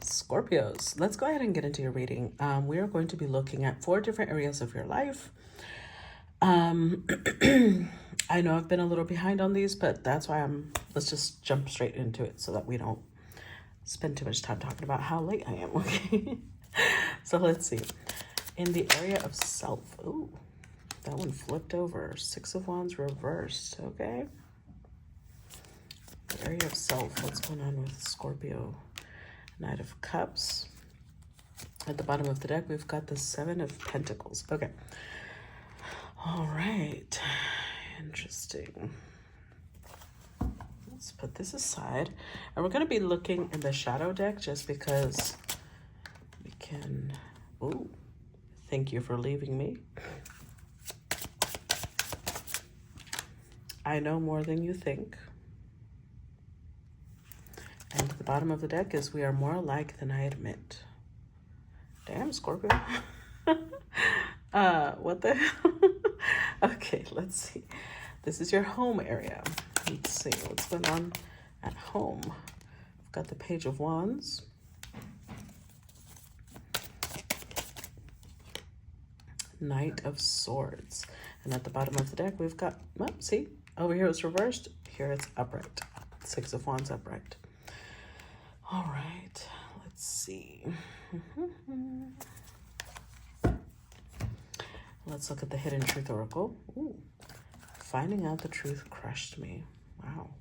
Scorpios, let's go ahead and get into your reading. We are going to be looking at 4 different areas of your life. I know I've been a little behind on these, but that's why let's just jump straight into it so that we don't spend too much time talking about how late I am, okay? So let's see. In the area of self, ooh, that one flipped over. 6 of Wands reversed, okay? The area of self, what's going on with Scorpio? Knight of Cups. At the bottom of the deck, we've got the 7 of Pentacles. Okay. All right. Interesting. Let's put this aside. And we're going to be looking in the shadow deck just because we can... Ooh. Thank you for leaving me. I know more than you think. And at the bottom of the deck is we are more alike than I admit. Damn, Scorpio. What the hell? Okay, let's see. This is your home area. Let's see what's going on at home. We've got the Page of Wands. Knight of Swords. And at the bottom of the deck, we've got, well, see, over here it's reversed. Here it's upright. 6 of Wands upright. All right, let's see. Let's look at the Hidden Truth Oracle. Ooh, finding out the truth crushed me. Wow.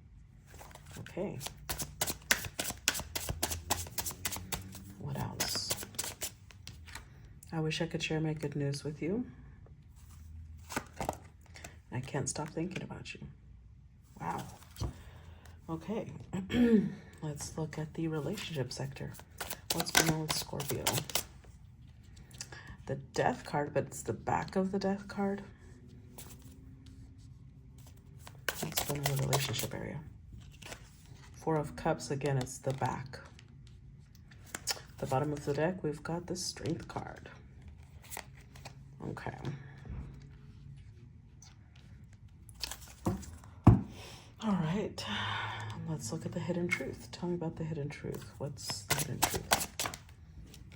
Okay. What else? I wish I could share my good news with you. I can't stop thinking about you. Wow. Okay. Let's look at the relationship sector. What's going on with Scorpio? The Death card, but it's the back of the Death card. What's going on in the relationship area? 4 of Cups, again, it's the back. The bottom of the deck, we've got the Strength card. Okay. All right. Let's look at the Hidden Truth. Tell me about the Hidden Truth. What's the Hidden Truth?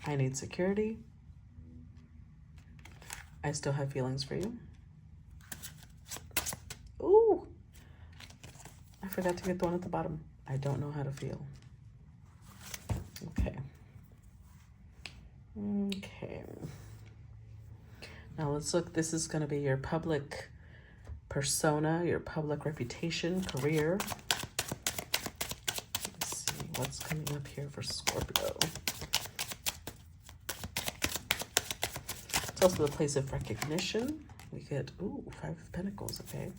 I need security. I still have feelings for you. Ooh. I forgot to get the one at the bottom. I don't know how to feel. Okay. Okay. Now let's look. This is going to be your public persona, your public reputation, career. Let's see what's coming up here for Scorpio. It's also the place of recognition. We get, ooh, 5 of Pentacles, okay.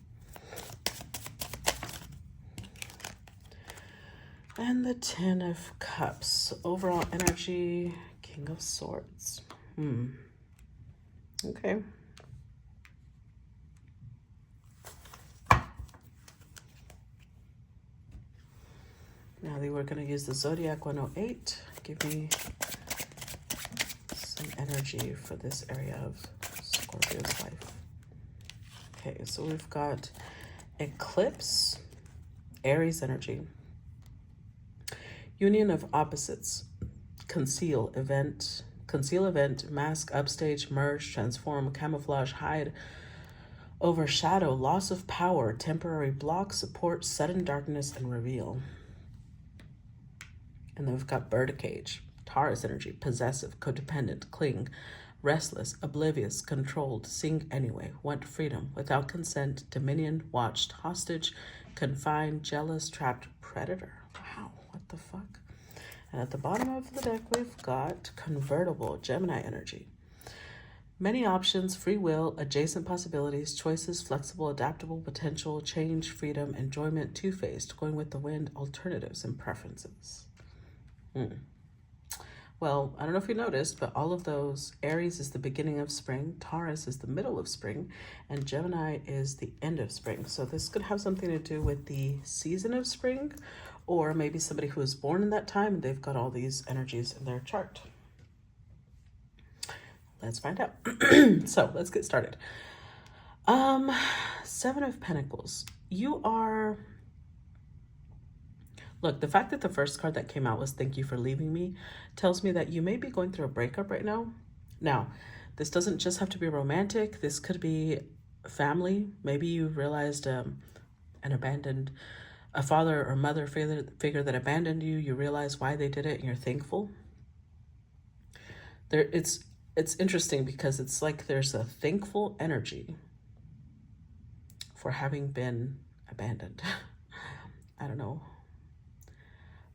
And the 10 of Cups. Overall energy, King of Swords. Okay. Now we're going to use the Zodiac 108. Give me some energy for this area of Scorpio's life. Okay, so we've got Eclipse, Aries energy. Union of opposites. Conceal event, mask, upstage, merge, transform, camouflage, hide, overshadow, loss of power, temporary block, support, sudden darkness, and reveal. And then we've got Birdcage, Taurus energy, possessive, codependent, cling, restless, oblivious, controlled, sing anyway, want freedom, without consent, dominion, watched, hostage, confined, jealous, trapped, predator. Wow, what the fuck? And at the bottom of the deck, we've got convertible, Gemini energy. Many options, free will, adjacent possibilities, choices, flexible, adaptable, potential, change, freedom, enjoyment, two-faced, going with the wind, alternatives, and preferences. Well, I don't know if you noticed, but all of those, Aries is the beginning of spring, Taurus is the middle of spring, and Gemini is the end of spring. So this could have something to do with the season of spring, or maybe somebody who was born in that time and they've got all these energies in their chart. Let's find out. So let's get started. 7 of Pentacles. You are Look, the fact that the first card that came out was "Thank you for leaving me" tells me that you may be going through a breakup right now. Now, this doesn't just have to be romantic. This could be family. Maybe you realized an abandoned, a father or mother figure that abandoned you. You realize why they did it, and you're thankful. It's interesting because it's like there's a thankful energy for having been abandoned. I don't know.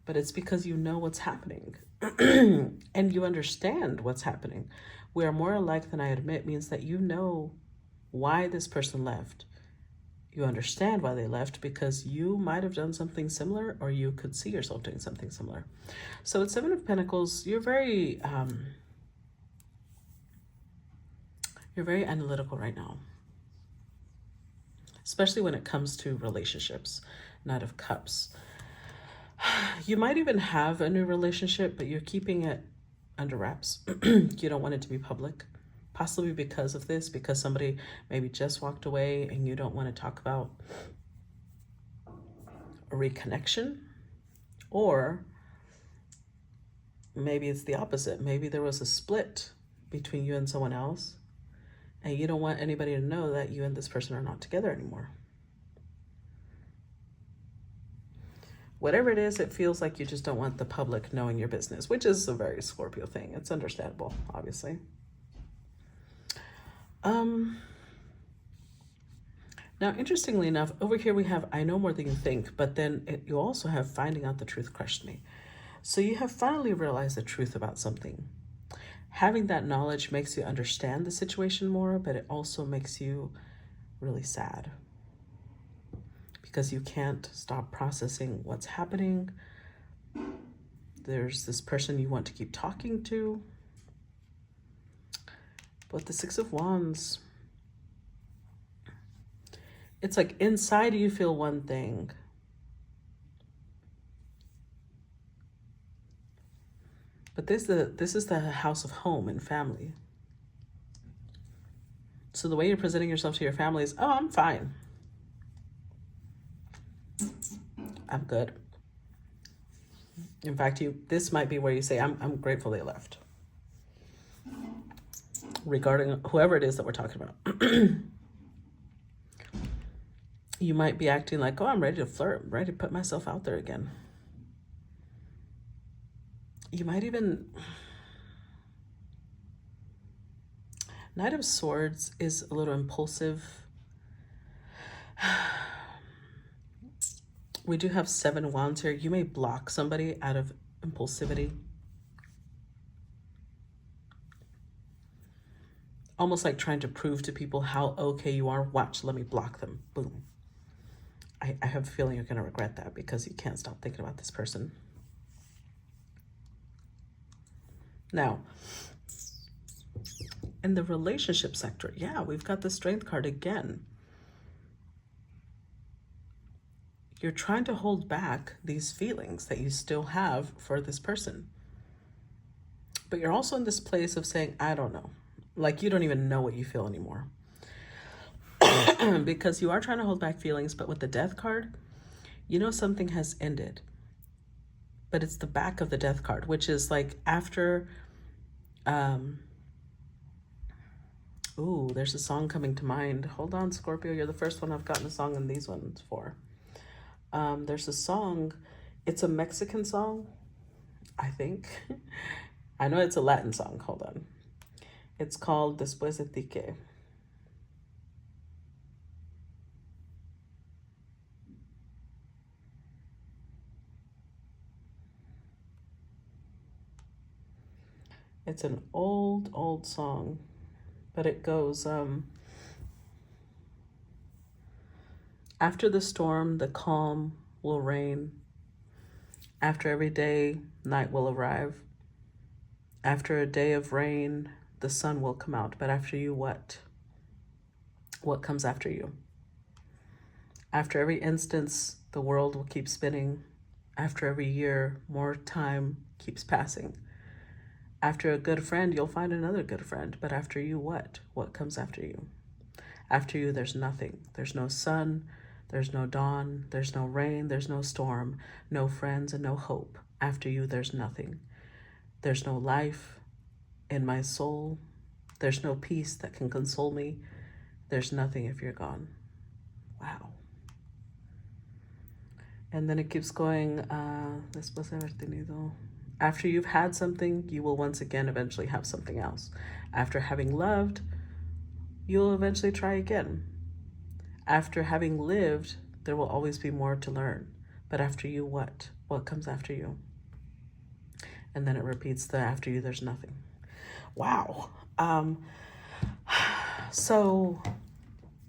But it's because you know what's happening and you understand what's happening. We are more alike than I admit means that you know why this person left. You understand why they left because you might have done something similar, or you could see yourself doing something similar. So at Seven of Pentacles, you're very analytical right now, especially when it comes to relationships. Knight of Cups. You might even have a new relationship, but you're keeping it under wraps. You don't want it to be public, possibly because of this, because somebody maybe just walked away and you don't want to talk about a reconnection. Or maybe it's the opposite. Maybe there was a split between you and someone else, and you don't want anybody to know that you and this person are not together anymore. Whatever it is, it feels like you just don't want the public knowing your business, which is a very Scorpio thing. It's understandable, obviously. Now, interestingly enough, over here we have "I know more than you think," but then you also have "Finding out the truth crushed me." So you have finally realized the truth about something. Having that knowledge makes you understand the situation more, but it also makes you really sad, because you can't stop processing what's happening. There's this person you want to keep talking to. But the Six of Wands, it's like inside you feel one thing, but this is the house of home and family. So the way you're presenting yourself to your family is, "Oh, I'm fine. I'm good." In fact, this might be where you say, I'm grateful they left. Regarding whoever it is that we're talking about. You might be acting like, "Oh, I'm ready to flirt. I'm ready to put myself out there again." You might even... Knight of Swords is a little impulsive. We do have Seven Wands here. You may block somebody out of impulsivity. Almost like trying to prove to people how okay you are. Watch, let me block them. Boom. I have a feeling you're going to regret that, because you can't stop thinking about this person. Now, in the relationship sector, yeah, we've got the Strength card again. You're trying to hold back these feelings that you still have for this person. But you're also in this place of saying, I don't know. Like you don't even know what you feel anymore. Because you are trying to hold back feelings, but with the Death card, you know something has ended. But it's the back of the Death card, which is like after... Ooh, there's a song coming to mind. Hold on, Scorpio. You're the first one I've gotten a song in these ones for. There's a song. It's a Mexican song, I think. I know it's a Latin song. Hold on. It's called Después de Ti Que. It's an old song, but it goes, after the storm, the calm will reign. After every day, night will arrive. After a day of rain, the sun will come out. But after you, what? What comes after you? After every instance, the world will keep spinning. After every year, more time keeps passing. After a good friend, you'll find another good friend. But after you, what? What comes after you? After you, there's nothing. There's no sun, There's no dawn, there's no rain, there's no storm, no friends and no hope. After you, there's nothing. There's no life in my soul. There's no peace that can console me. There's nothing if you're gone. Wow. And then it keeps going. Después de haber tenido. After you've had something, you will once again eventually have something else. After having loved, you'll eventually try again. After having lived, there will always be more to learn. But after you, what? What comes after you? And then it repeats the after you, there's nothing. Wow. So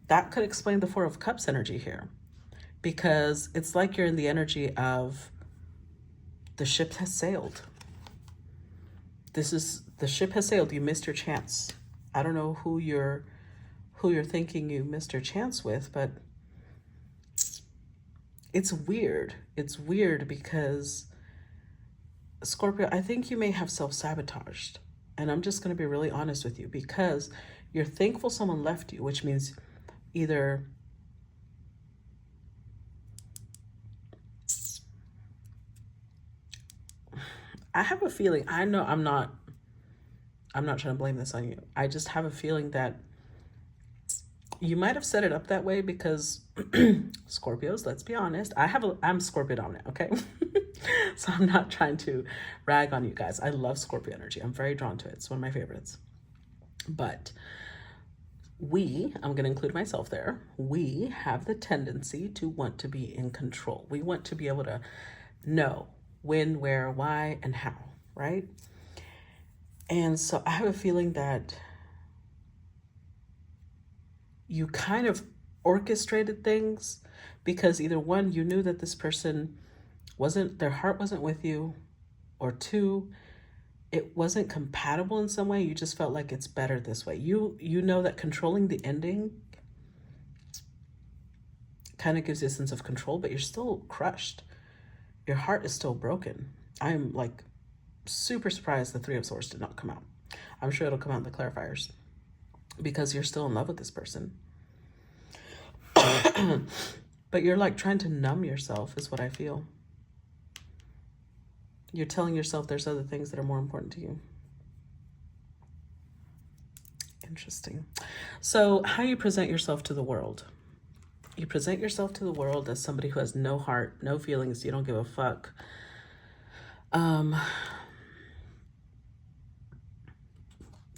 that could explain the Four of Cups energy here, because it's like you're in the energy of the ship has sailed. The ship has sailed. You missed your chance. I don't know who you're thinking you missed your chance with, but it's weird. It's weird because, Scorpio, I think you may have self-sabotaged. And I'm just going to be really honest with you, because you're thankful someone left you, which means either I have a feeling, I know I'm not trying to blame this on you. I just have a feeling that you might have set it up that way because Scorpios, let's be honest, I'm Scorpio dominant, okay? So I'm not trying to rag on you guys. I love Scorpio energy. I'm very drawn to it. It's one of my favorites. But I'm going to include myself there, we have the tendency to want to be in control. We want to be able to know when, where, why, and how, right? And so I have a feeling that you kind of orchestrated things because either one, you knew that this person their heart wasn't with you, or two, it wasn't compatible in some way. You just felt like it's better this way. You know that controlling the ending kind of gives you a sense of control, but you're still crushed. Your heart is still broken. I'm like super surprised the Three of Swords did not come out. I'm sure it'll come out in the clarifiers because you're still in love with this person. But you're like trying to numb yourself is what I feel. You're telling yourself there's other things that are more important to you. Interesting. So how you present yourself to the world. You present yourself to the world as somebody who has no heart, no feelings, you don't give a fuck. I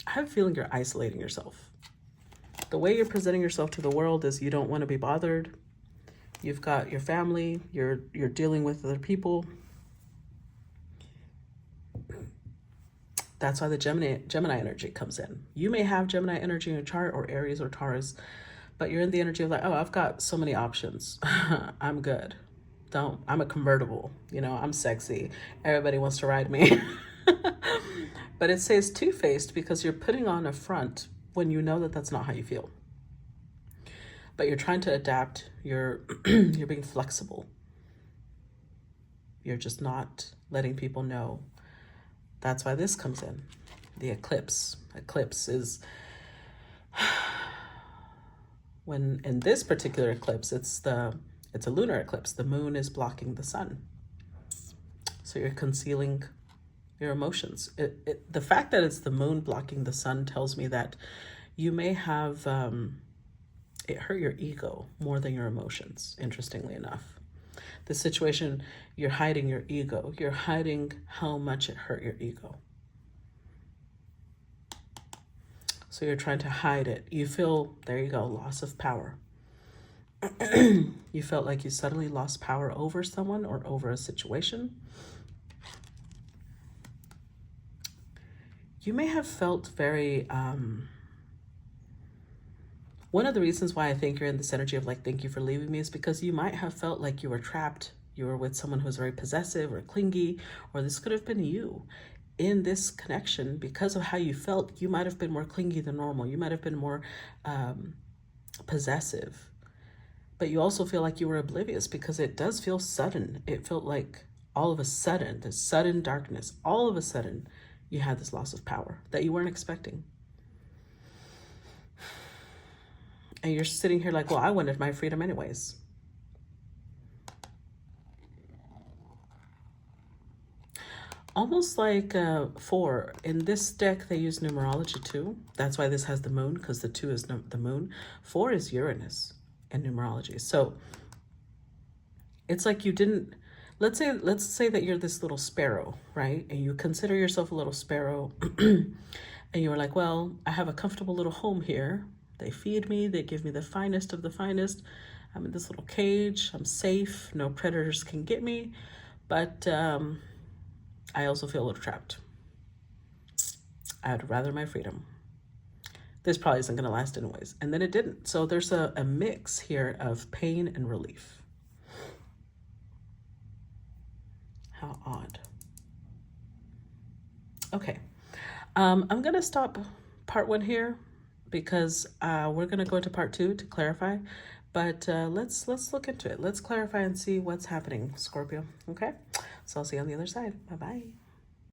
have a feeling you're isolating yourself. The way you're presenting yourself to the world is you don't want to be bothered. You've got your family, you're dealing with other people. That's why the Gemini energy comes in. You may have Gemini energy in your chart, or Aries or Taurus, but you're in the energy of like, oh, I've got so many options. I'm good. I'm a convertible. I'm sexy. Everybody wants to ride me. But it says two-faced because you're putting on a front when you know that that's not how you feel. But you're trying to adapt. You're being flexible. You're just not letting people know. That's why this comes in. The eclipse. Eclipse is when in this particular eclipse, it's a lunar eclipse. The moon is blocking the sun. So you're concealing your emotions. The fact that it's the moon blocking the sun tells me that you may have it hurt your ego more than your emotions, interestingly enough. The situation, you're hiding your ego. You're hiding how much it hurt your ego. So you're trying to hide it. You feel, there you go, loss of power. You felt like you suddenly lost power over someone or over a situation. You may have felt very, one of the reasons why I think you're in this energy of like, thank you for leaving me, is because you might have felt like you were trapped. You were with someone who's very possessive or clingy, or this could have been you in this connection. Because of how you felt, you might have been more clingy than normal. You might have been more possessive. But you also feel like you were oblivious because it does feel sudden. It felt like all of a sudden, this sudden darkness, all of a sudden, you had this loss of power that you weren't expecting. And you're sitting here like, well, I wanted my freedom anyways. almost like 4. In this deck, they use numerology too. That's why this has the moon, because the 2 is the moon. 4 is Uranus in numerology. So it's like you didn't, let's say that you're this little sparrow, right? And you consider yourself a little sparrow. And you were like, well, I have a comfortable little home here. They feed me. They give me the finest of the finest. I'm in this little cage. I'm safe. No predators can get me. But I also feel a little trapped. I'd rather my freedom. This probably isn't going to last anyways. And then it didn't. So there's a mix here of pain and relief. How odd. Okay. I'm going to stop part 1 here because we're going to go into part 2 to clarify. But let's look into it. Let's clarify and see what's happening, Scorpio. Okay? So I'll see you on the other side. Bye-bye.